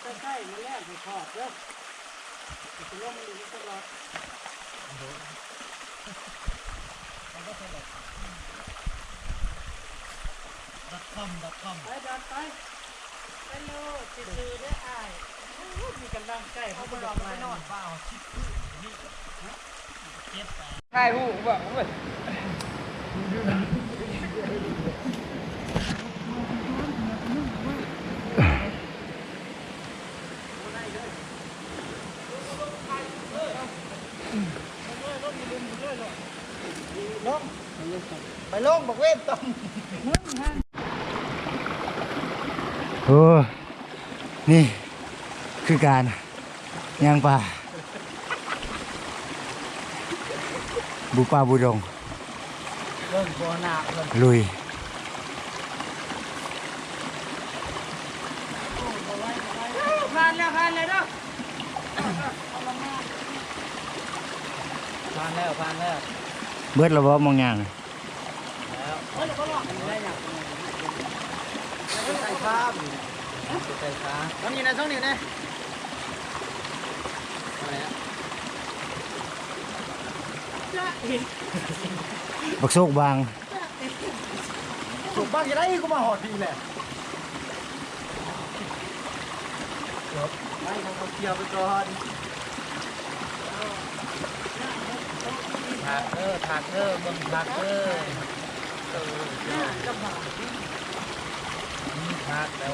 จะใช่มาแลกไปขอบเด้อจะลงมันอยู่ตลอด.com ไปดันไปไปโลดซื้อได้อ้ายมีกำลังใจเขาบ่ยอมไปนอนเปล่าชิดนี่เก็บไปใช่ผู้บอกเว้ยลงไปลงบอกเว้นต้มโอ้นี่คือการย่างป่าบุป่าบุดงลุยผ่านแล้วผ่านเลยเนาะผ่านแล้วเบิดระบบมองย่างแล้วเฮ้ยเราก็ลองได้ยังใส่ข้ามใส่ขาต้องอยู่ในช่องนี้นะบักโซกบางสุกบ้างจะได้กูมาหอดดีแหละไม่เขาเกี่ยวไปก่อนถักเด้อมึงถักเด้อนี่ถักไหน